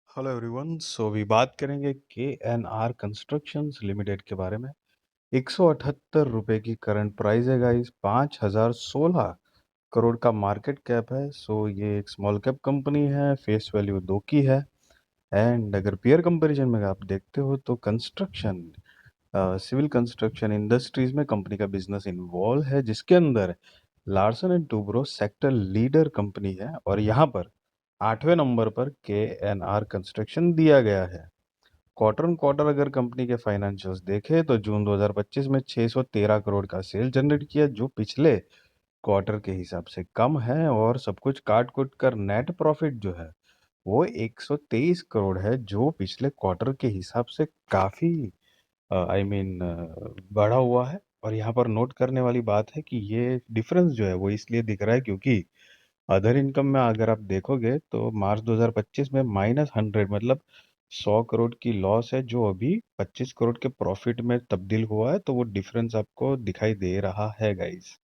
Hello everyone. सो अभी बात करेंगे KNR कंस्ट्रक्शंस लिमिटेड के बारे में। 178 रुपए की करंट प्राइस है गाइस। 5016 करोड़ का मार्केट कैप है। सो ये एक स्मॉल कैप कंपनी है। फेस वैल्यू 2 की है। एंड अगर पेयर कंपैरिजन में आप देखते हो तो कंस्ट्रक्शन सिविल कंस्ट्रक्शन इंडस्ट्रीज में कंपनी का बिजनेस इन्वॉल्व है, जिसके अंदर Larsen and Toubro sector leader company है और यहाँ पर 8वें नंबर पर KNR कंस्ट्रक्शन दिया गया है। क्वार्टर ऑन क्वार्टर अगर कंपनी के फाइनेंशियल्स देखें तो जून 2025 में 613 करोड़ का सेल जनरेट किया, जो पिछले क्वार्टर के हिसाब से कम है। और सब कुछ काट कुट कर नेट प्रॉफिट जो है वो 123 करोड़ है, जो पिछले क्वार्टर के हिसाब से काफी बढ़ा हुआ है। और यहाँ पर नोट करने वाली बात है कि ये डिफरेंस जो है वो इसलिए दिख रहा है क्योंकि अदर इनकम में अगर आप देखोगे तो मार्च 2025 में -100 मतलब 100 करोड़ की लॉस है, जो अभी 25 करोड़ के प्रॉफिट में तब्दील हुआ है। तो वो डिफरेंस आपको दिखाई दे रहा है guys.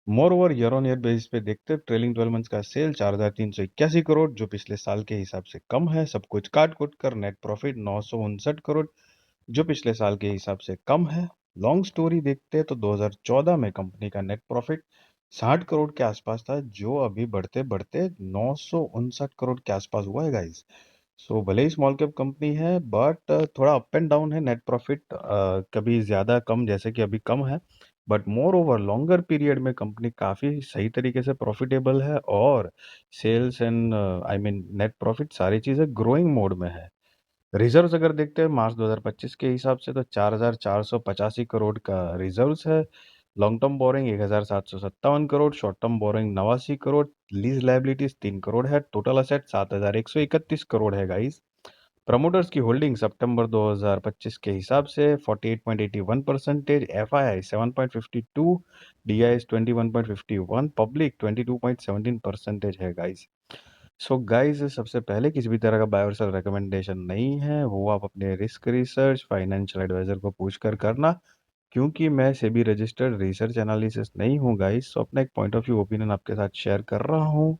More over year on year basis पे देखते ट्रेलिंग 12 मंथ्स का सेल 4381 करोड़, जो पिछले साल के हिसाब से कम है। सब कुछ काट कुट कर नेट प्रॉफिट 959 करोड़, जो पिछले साल के हिसाब से कम है। लॉन्ग स्टोरी देखते हैं तो 2014 में कंपनी का नेट प्रॉफिट 60 करोड़ के आसपास था, जो अभी बढ़ते बढ़ते 959 करोड़ के आसपास हुआ है गाइस। सो भले ही स्मॉल कैप कंपनी है बट थोड़ा अप एंड डाउन है नेट प्रॉफिट, कभी ज्यादा कम जैसे कि अभी कम है। But more over longer period में कंपनी काफी सही तरीके से प्रॉफिटेबल है और सेल्स एंड नेट प्रॉफिट सारी चीजें ग्रोइंग मोड में है। रिजर्व्स अगर देखते हैं मार्च 2025 के हिसाब से तो 4485 करोड़ का रिजर्व्स है। Long term borrowing 1757 crore, short term borrowing 89 crore, lease liabilities 3 crore है, टोटल असेट 7131 करोड़ है गाइस। प्रमोटर्स की होल्डिंग सितंबर 2025 के हिसाब से 48.81%, FII 7.52, DIS 21.51, पब्लिक 22.17% है गाइस। सो गाइस, सबसे पहले किसी भी तरह का बाय और सेल रिकमेंडेशन नहीं है, वो आप अपने रिस्क रिसर्च फाइनेंशियल एडवाइजर को पूछकर करना, क्योंकि मैं सेबी रजिस्टर्ड रिसर्च एनालिसिस नहीं हूँ गाइस। सो अपना एक पॉइंट ऑफ व्यू ओपिनियन आपके साथ शेयर कर रहा हूँ।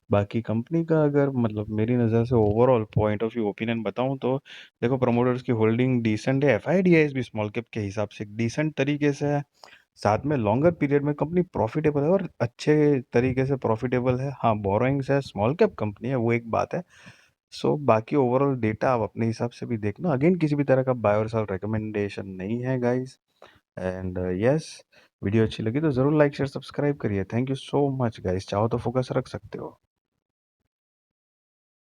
बाकी कंपनी का अगर मेरी नज़र से overall point of view opinion बताऊं तो देखो, प्रमोटर्स की होल्डिंग डिसेंट है। FIDIS भी स्मॉल कैप के हिसाब से डिसेंट तरीके से है। साथ में लॉन्गर पीरियड में कंपनी प्रॉफिटेबल है और अच्छे तरीके से प्रॉफिटेबल है। हाँ, बोरोइंग्स है, स्मॉल कैप कंपनी है, वो एक बात है। सो बाकी ओवरऑल डेटा आप अपने हिसाब से भी देखना। अगेन किसी भी तरह का बाय और सेल रिकमेंडेशन नहीं है गाइस। एंड यस, वीडियो अच्छी लगी तो जरूर लाइक शेयर सब्सक्राइब करिए। Thank you so much guys. चाहो तो फोकस रख सकते हो।